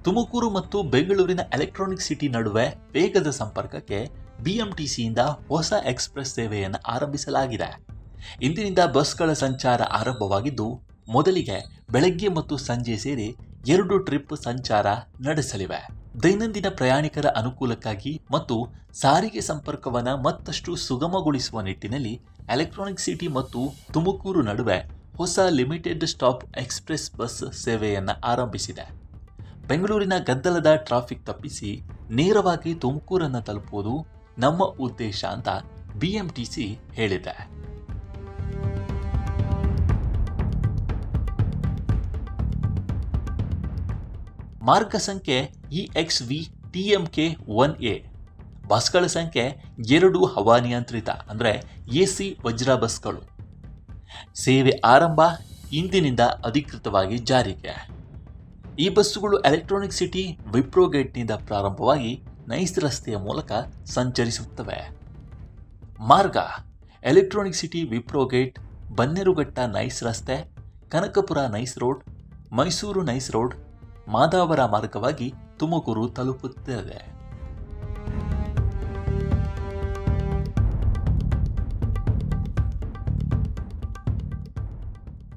ತುಮಕೂರು ಮತ್ತು ಬೆಂಗಳೂರಿನ electronic city ನಡುವೆ ವೇಗದ ಸಂಪರ್ಕಕ್ಕೆ ಬಿಎಂಟಿಸಿಯಿಂದ ಹೊಸ ಎಕ್ಸ್‌ಪ್ರೆಸ್ ಸೇವೆಯನ್ನು ಆರಂಭಿಸಲಾಗಿದೆ. ಇಂದಿನಿಂದ ಬಸ್ಗಳ ಸಂಚಾರ ಆರಂಭವಾಗಿದ್ದು, ಮೊದಲಿಗೆ ಬೆಳಗ್ಗೆ ಮತ್ತು ಸಂಜೆ ಸೇರಿ 2 ಟ್ರಿಪ್ ಸಂಚಾರ ನಡೆಸಲಿವೆ. ದೈನಂದಿನ ಪ್ರಯಾಣಿಕರ ಅನುಕೂಲಕ್ಕಾಗಿ ಮತ್ತು ಸಾರಿಗೆ ಸಂಪರ್ಕವನ್ನು ಮತ್ತಷ್ಟು ಸುಗಮಗೊಳಿಸುವ ನಿಟ್ಟಿನಲ್ಲಿ ಎಲೆಕ್ಟ್ರಾನಿಕ್ ಸಿಟಿ ಮತ್ತು ತುಮಕೂರು ನಡುವೆ ಹೊಸ ಲಿಮಿಟೆಡ್ ಸ್ಟಾಪ್ ಎಕ್ಸ್‌ಪ್ರೆಸ್ ಬಸ್ ಸೇವೆಯನ್ನು ಆರಂಭಿಸಿದೆ. ಬೆಂಗಳೂರಿನ ಗದ್ದಲದ ಟ್ರಾಫಿಕ್ ತಪ್ಪಿಸಿ ನೇರವಾಗಿ ತುಮಕೂರನ್ನು ತಲುಪುವುದು ನಮ್ಮ ಉದ್ದೇಶ ಅಂತ ಬಿಎಂಟಿಸಿ ಹೇಳಿದೆ. ಮಾರ್ಗ ಸಂಖ್ಯೆ EXV TMK 1A. ಬಸ್ಗಳ ಸಂಖ್ಯೆ 2 ಹವಾನಿಯಂತ್ರಿತ ಅಂದರೆ AC ವಜ್ರ ಬಸ್ಗಳು. ಸೇವೆ ಆರಂಭ ಇಂದಿನಿಂದ ಅಧಿಕೃತವಾಗಿ ಜಾರಿಗೆ. ಈ ಬಸ್ಸುಗಳು ಎಲೆಕ್ಟ್ರಾನಿಕ್ ಸಿಟಿ ವಿಪ್ರೋ ಗೇಟ್ನಿಂದ ಪ್ರಾರಂಭವಾಗಿ ನೈಸ್ ರಸ್ತೆಯ ಮೂಲಕ ಸಂಚರಿಸುತ್ತವೆ. ಮಾರ್ಗ electronic city Wipro gate, Bannerghatta NICE ರಸ್ತೆ, Kanakapura NICE road, Mysuru NICE road, Madavara ಮಾರ್ಗವಾಗಿ ತುಮಕೂರು ತಲುಪುತ್ತದೆ.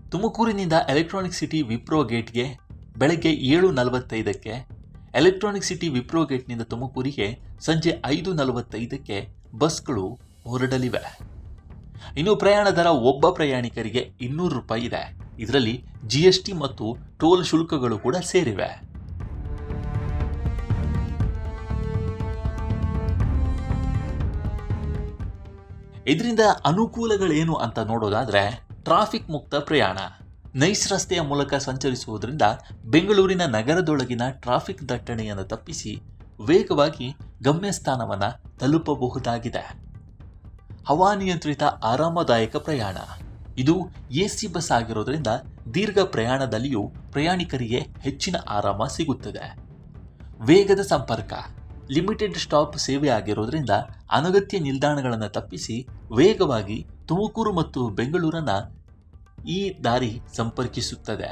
ತುಮಕೂರಿನಿಂದ ಎಲೆಕ್ಟ್ರಾನಿಕ್ ಸಿಟಿ ವಿಪ್ರೋ ಗೇಟ್ಗೆ ಬೆಳಗ್ಗೆ 7:45ಕ್ಕೆ, ಎಲೆಕ್ಟ್ರಾನಿಕ್ ಸಿಟಿ ವಿಪ್ರೋ ಗೇಟ್ನಿಂದ ತುಮಕೂರಿಗೆ ಸಂಜೆ 5:45ಕ್ಕೆ ಬಸ್ಗಳು ಹೊರಡಲಿವೆ. ಇನ್ನು ಪ್ರಯಾಣ ದರ ಒಬ್ಬ ಪ್ರಯಾಣಿಕರಿಗೆ 200 ರೂಪಾಯಿ ಇದೆ. ಇದರಲ್ಲಿ GST ಮತ್ತು ಟೋಲ್ ಶುಲ್ಕಗಳು ಕೂಡ ಸೇರಿವೆ. ಇದರಿಂದ ಅನುಕೂಲಗಳೇನು ಅಂತ ನೋಡೋದಾದ್ರೆ, ಟ್ರಾಫಿಕ್ ಮುಕ್ತ ಪ್ರಯಾಣ. ನೈಸ್ ರಸ್ತೆಯ ಮೂಲಕ ಸಂಚರಿಸುವುದರಿಂದ ಬೆಂಗಳೂರಿನ ನಗರದೊಳಗಿನ ಟ್ರಾಫಿಕ್ ದಟ್ಟಣೆಯನ್ನು ತಪ್ಪಿಸಿ ವೇಗವಾಗಿ ಗಮ್ಯಸ್ಥಾನವನ್ನು ತಲುಪಬಹುದಾಗಿದೆ. ಹವಾನಿಯಂತ್ರಿತ ಆರಾಮದಾಯಕ ಪ್ರಯಾಣ. ಇದು AC ಬಸ್ ಆಗಿರೋದ್ರಿಂದ ದೀರ್ಘ ಪ್ರಯಾಣದಲ್ಲಿಯೂ ಪ್ರಯಾಣಿಕರಿಗೆ ಹೆಚ್ಚಿನ ಆರಾಮ ಸಿಗುತ್ತದೆ. ವೇಗದ ಸಂಪರ್ಕ. ಲಿಮಿಟೆಡ್ ಸ್ಟಾಪ್ ಸೇವೆ ಆಗಿರೋದ್ರಿಂದ ಅನಗತ್ಯ ನಿಲ್ದಾಣಗಳನ್ನು ತಪ್ಪಿಸಿ ವೇಗವಾಗಿ ತುಮಕೂರು ಮತ್ತು ಬೆಂಗಳೂರನ್ನು ಈ ದಾರಿ ಸಂಪರ್ಕಿಸುತ್ತದೆ.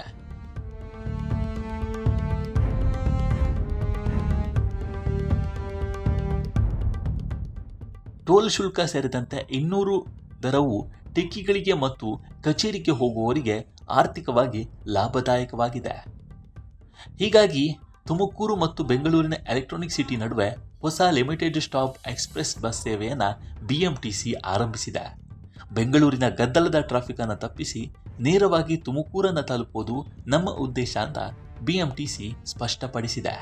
ಟೋಲ್ ಶುಲ್ಕ ಸೇರಿದಂತೆ 200 ದರವು ಟೆಕ್ಕಿಗಳಿಗೆ ಮತ್ತು ಕಚೇರಿಗೆ ಹೋಗುವವರಿಗೆ ಆರ್ಥಿಕವಾಗಿ ಲಾಭದಾಯಕವಾಗಿದೆ. ಹೀಗಾಗಿ ತುಮಕೂರು ಮತ್ತು ಬೆಂಗಳೂರಿನ ಎಲೆಕ್ಟ್ರಾನಿಕ್ ಸಿಟಿ ನಡುವೆ ಹೊಸ ಲಿಮಿಟೆಡ್ ಸ್ಟಾಪ್ ಎಕ್ಸ್‌ಪ್ರೆಸ್ ಬಸ್ ಸೇವೆಯನ್ನು ಬಿಎಂಟಿಸಿ ಆರಂಭಿಸಿದೆ. ಬೆಂಗಳೂರಿನ ಗದ್ದಲದ ಟ್ರಾಫಿಕ್ ಅನ್ನು ತಪ್ಪಿಸಿ ನೇರವಾಗಿ ತುಮಕೂರನ್ನು ತಲುಪುವುದು ನಮ್ಮ ಉದ್ದೇಶ ಅಂತ ಬಿಎಂಟಿಸಿ ಸ್ಪಷ್ಟಪಡಿಸಿದೆ.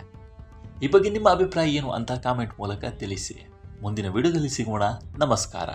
ಈ ಬಗ್ಗೆ ನಿಮ್ಮ ಅಭಿಪ್ರಾಯ ಏನು ಅಂತ ಕಾಮೆಂಟ್ ಮೂಲಕ ತಿಳಿಸಿ. ಮುಂದಿನ ವಿಡಿಯೋದಲ್ಲಿ ಸಿಗೋಣ. ನಮಸ್ಕಾರ.